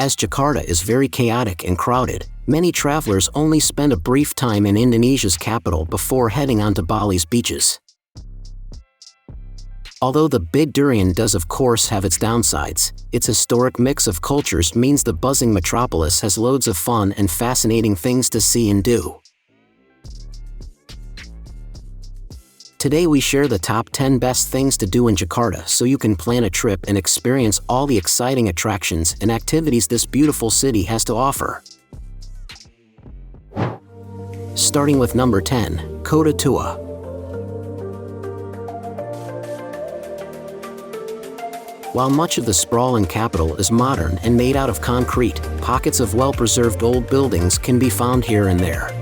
As Jakarta is very chaotic and crowded, many travelers only spend a brief time in Indonesia's capital before heading onto Bali's beaches. Although the Big Durian does of course have its downsides, its historic mix of cultures means the buzzing metropolis has loads of fun and fascinating things to see and do. Today we share the top 10 best things to do in Jakarta so you can plan a trip and experience all the exciting attractions and activities this beautiful city has to offer. Starting with number 10, Kota Tua. While much of the sprawling capital is modern and made out of concrete, pockets of well-preserved old buildings can be found here and there.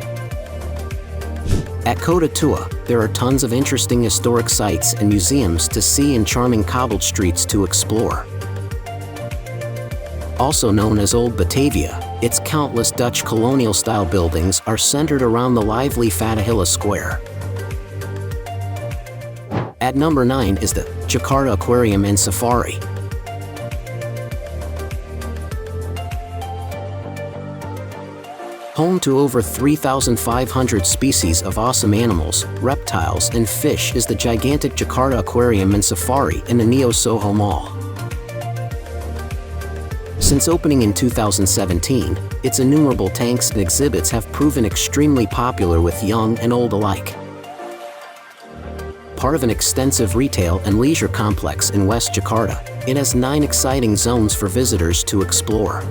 At Kota Tua, there are tons of interesting historic sites and museums to see and charming cobbled streets to explore. Also known as Old Batavia, its countless Dutch colonial-style buildings are centered around the lively Fatahillah Square. At number 9 is the Jakarta Aquarium and Safari. Home to over 3,500 species of awesome animals, reptiles, and fish is the gigantic Jakarta Aquarium and Safari in the Neo Soho Mall. Since opening in 2017, its innumerable tanks and exhibits have proven extremely popular with young and old alike. Part of an extensive retail and leisure complex in West Jakarta, it has 9 exciting zones for visitors to explore.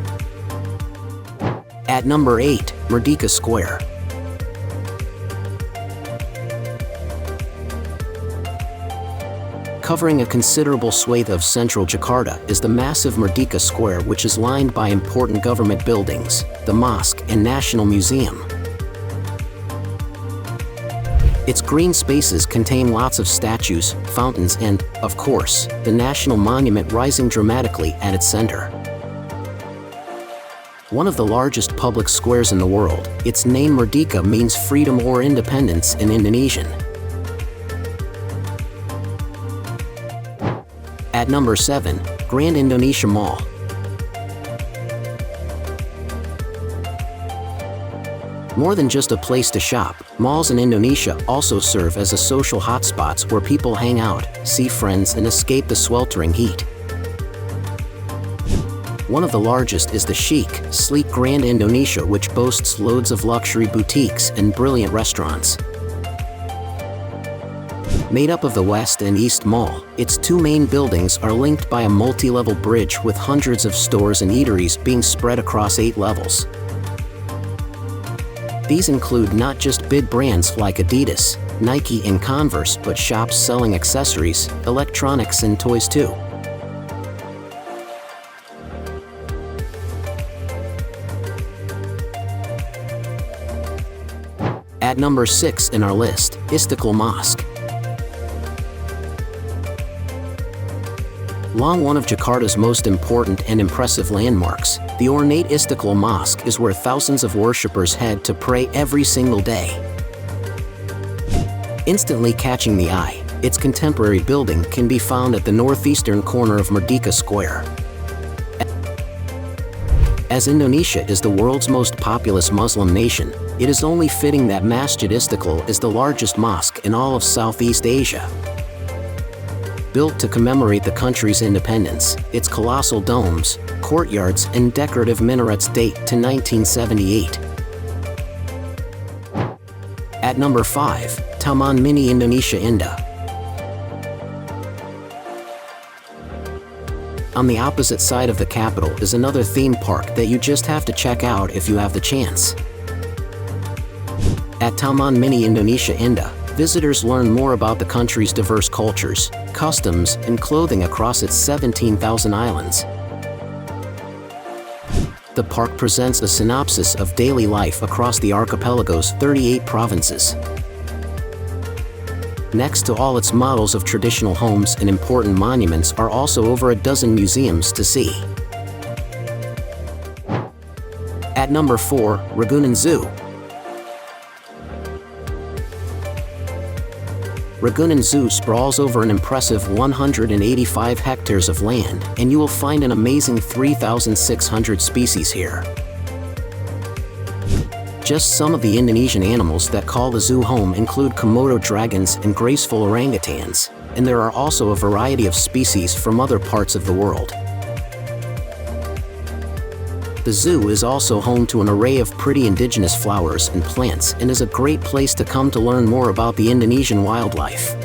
At number 8, Merdeka Square. Covering a considerable swathe of central Jakarta is the massive Merdeka Square, which is lined by important government buildings, the mosque and National Museum. Its green spaces contain lots of statues, fountains and, of course, the national monument rising dramatically at its center. One of the largest public squares in the world, its name Merdeka means freedom or independence in Indonesian. At number 7, Grand Indonesia Mall. More than just a place to shop, malls in Indonesia also serve as a social hotspots where people hang out, see friends and escape the sweltering heat. One of the largest is the chic, sleek Grand Indonesia, which boasts loads of luxury boutiques and brilliant restaurants. Made up of the West and East Mall, its 2 main buildings are linked by a multi-level bridge with hundreds of stores and eateries being spread across 8 levels. These include not just big brands like Adidas, Nike and Converse, but shops selling accessories, electronics and toys too. At number 6 in our list, Istiqlal Mosque. Long one of Jakarta's most important and impressive landmarks, the ornate Istiqlal Mosque is where thousands of worshippers head to pray every single day. Instantly catching the eye, its contemporary building can be found at the northeastern corner of Merdeka Square. As Indonesia is the world's most populous Muslim nation, it is only fitting that Masjid Istiqlal is the largest mosque in all of Southeast Asia. Built to commemorate the country's independence, its colossal domes, courtyards, and decorative minarets date to 1978. At number 5, Taman Mini Indonesia Indah. On the opposite side of the capital is another theme park that you just have to check out if you have the chance. At Taman Mini Indonesia Indah, visitors learn more about the country's diverse cultures, customs, and clothing across its 17,000 islands. The park presents a synopsis of daily life across the archipelago's 38 provinces. Next to all its models of traditional homes and important monuments are also over a dozen museums to see. At number 4, Ragunan Zoo. Ragunan Zoo sprawls over an impressive 185 hectares of land, and you will find an amazing 3,600 species here. Just some of the Indonesian animals that call the zoo home include Komodo dragons and graceful orangutans, and there are also a variety of species from other parts of the world. The zoo is also home to an array of pretty indigenous flowers and plants and is a great place to come to learn more about the Indonesian wildlife.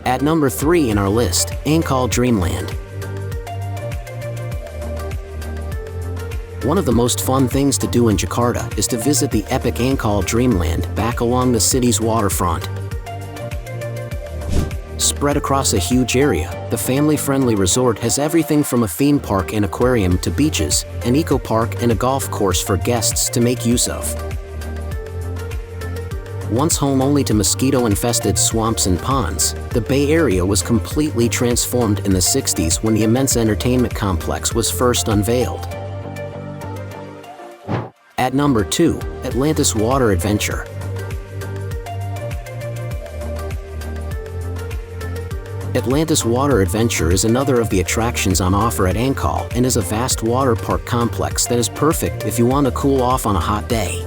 At number 3 in our list, Ancol Dreamland. One of the most fun things to do in Jakarta is to visit the epic Ancol Dreamland back along the city's waterfront. Spread across a huge area, the family-friendly resort has everything from a theme park and aquarium to beaches, an eco-park and a golf course for guests to make use of. Once home only to mosquito-infested swamps and ponds, the Bay Area was completely transformed in the 60s when the immense entertainment complex was first unveiled. At number 2, Atlantis Water Adventure. Atlantis Water Adventure is another of the attractions on offer at Ancol and is a vast water park complex that is perfect if you want to cool off on a hot day.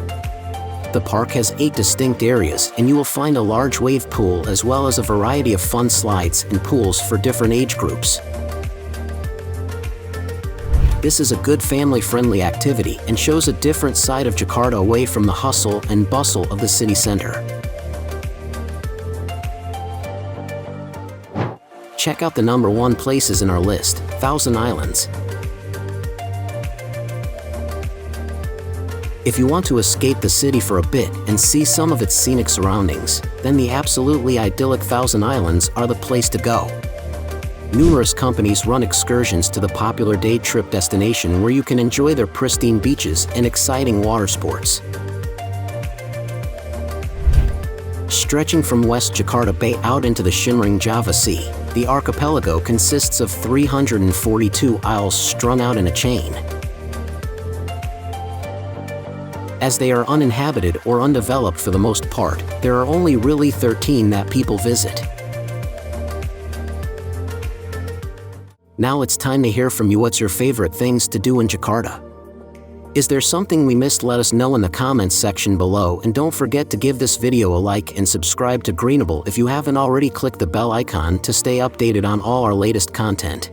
The park has 8 distinct areas, and you will find a large wave pool as well as a variety of fun slides and pools for different age groups. This is a good family-friendly activity and shows a different side of Jakarta away from the hustle and bustle of the city center. Check out the number 1 places in our list, Thousand Islands. If you want to escape the city for a bit and see some of its scenic surroundings, then the absolutely idyllic Thousand Islands are the place to go. Numerous companies run excursions to the popular day trip destination where you can enjoy their pristine beaches and exciting water sports. Stretching from West Jakarta Bay out into the shimmering Java Sea, the archipelago consists of 342 isles strung out in a chain. As they are uninhabited or undeveloped for the most part, there are only really 13 that people visit. Now it's time to hear from you. What's your favorite things to do in Jakarta? Is there something we missed? Let us know in the comments section below, and don't forget to give this video a like and subscribe to Greenable if you haven't already. Click the bell icon to stay updated on all our latest content.